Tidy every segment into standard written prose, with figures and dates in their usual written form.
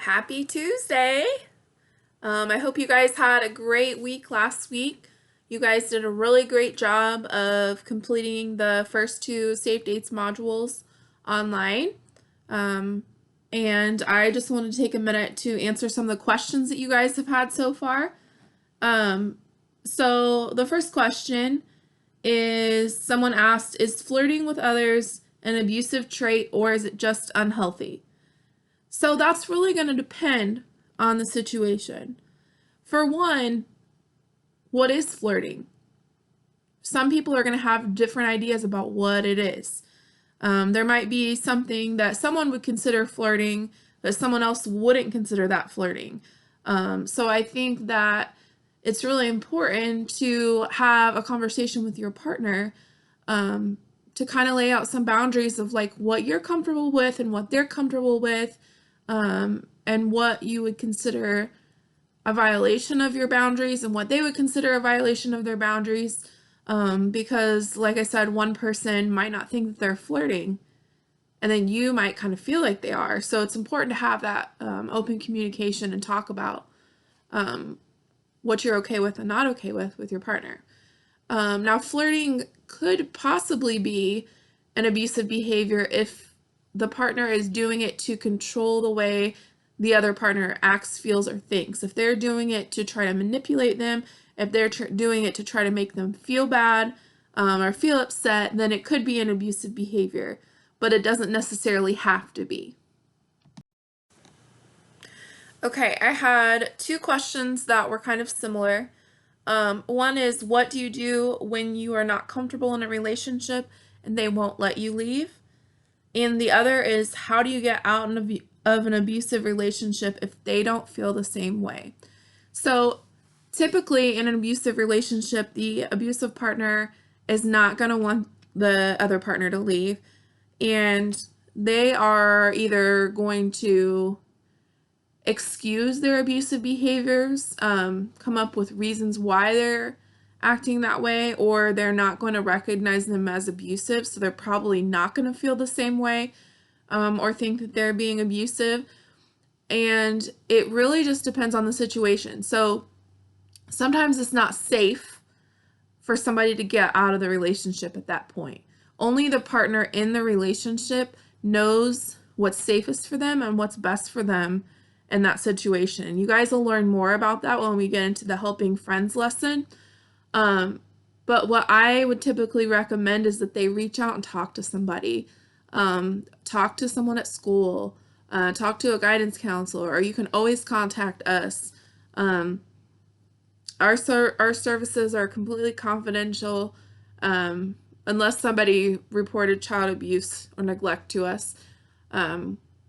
Happy Tuesday. I hope you guys had a great week last week. You guys did a really great job of completing the first two Safe Dates modules online. Um, and I just wanted to take a minute to answer some of the questions that you guys have had so far. So the first question is someone asked, is flirting with others an abusive trait or is it just unhealthy? So that's really going to depend on the situation. For one, what is flirting? Some people are going to have different ideas about what it is. There might be something that someone would consider flirting that someone else wouldn't consider that flirting. So I think that it's really important to have a conversation with your partner to kind of lay out some boundaries of like what you're comfortable with and what they're comfortable with, and what you would consider a violation of your boundaries and what they would consider a violation of their boundaries. Because like I said, one person might not think that they're flirting and then you might kind of feel like they are. So it's important to have that open communication and talk about what you're okay with and not okay with your partner. Now, flirting could possibly be an abusive behavior if the partner is doing it to control the way the other partner acts, feels, or thinks. If they're doing it to try to manipulate them, if they're doing it to try to make them feel bad or feel upset, then it could be an abusive behavior, but it doesn't necessarily have to be. Okay, I had two questions that were kind of similar. One is, what do you do when you are not comfortable in a relationship and they won't let you leave? And the other is, how do you get out of an abusive relationship if they don't feel the same way? So typically in an abusive relationship, the abusive partner is not going to want the other partner to leave, and they are either going to excuse their abusive behaviors, come up with reasons why they're acting that way, or they're not going to recognize them as abusive, so they're probably not going to feel the same way or think that they're being abusive. And it really just depends on the situation. So sometimes it's not safe for somebody to get out of the relationship at that point. Only the partner in the relationship knows what's safest for them and what's best for them in that situation. And you guys will learn more about that when we get into the helping friends lesson. But what I would typically recommend is that they reach out and talk to somebody. Talk to someone at school, talk to a guidance counselor, or you can always contact us. Our services are completely confidential, unless somebody reported child abuse or neglect to us.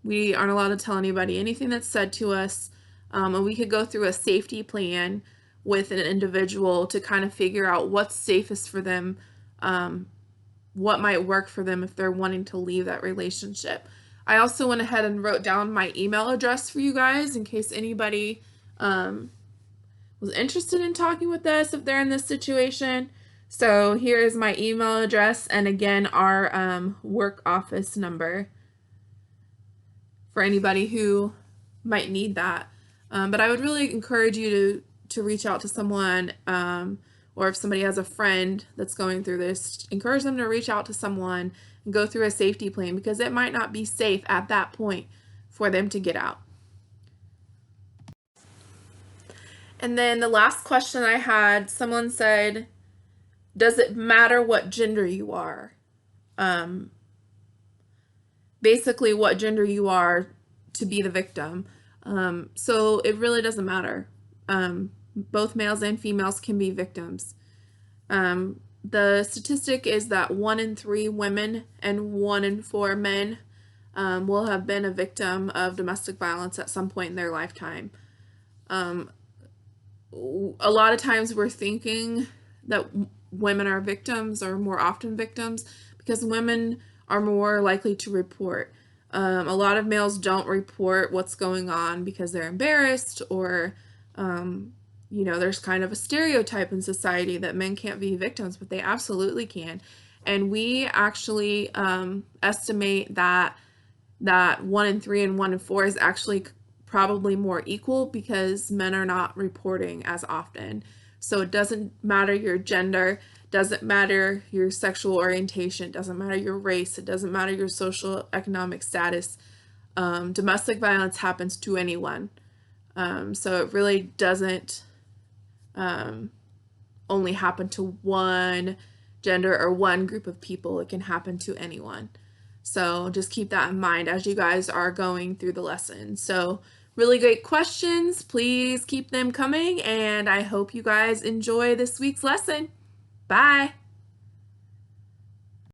We aren't allowed to tell anybody anything that's said to us, and we could go through a safety plan with an individual to kind of figure out what's safest for them, what might work for them if they're wanting to leave that relationship. I also went ahead and wrote down my email address for you guys in case anybody was interested in talking with us if they're in this situation. So here is my email address, and again, our work office number for anybody who might need that. But I would really encourage you to reach out to someone, or if somebody has a friend that's going through this, encourage them to reach out to someone and go through a safety plan, because it might not be safe at that point for them to get out. And then the last question I had, someone said, does it matter what gender you are? Basically what gender you are to be the victim. So it really doesn't matter. Both males and females can be victims. The statistic is that 1 in 3 women and 1 in 4 men will have been a victim of domestic violence at some point in their lifetime. A lot of times we're thinking that women are victims, or more often victims, because women are more likely to report. A lot of males don't report what's going on because they're embarrassed, or there's kind of a stereotype in society that men can't be victims, but they absolutely can. And we actually estimate that 1 in 3 and 1 in 4 is actually probably more equal because men are not reporting as often. So it doesn't matter your gender, doesn't matter your sexual orientation, doesn't matter your race, it doesn't matter your social economic status. Domestic violence happens to anyone. So it really doesn't only happen to one gender or one group of people. It can happen to anyone. So just keep that in mind as you guys are going through the lesson. So really great questions. Please keep them coming, and I hope you guys enjoy this week's lesson. Bye.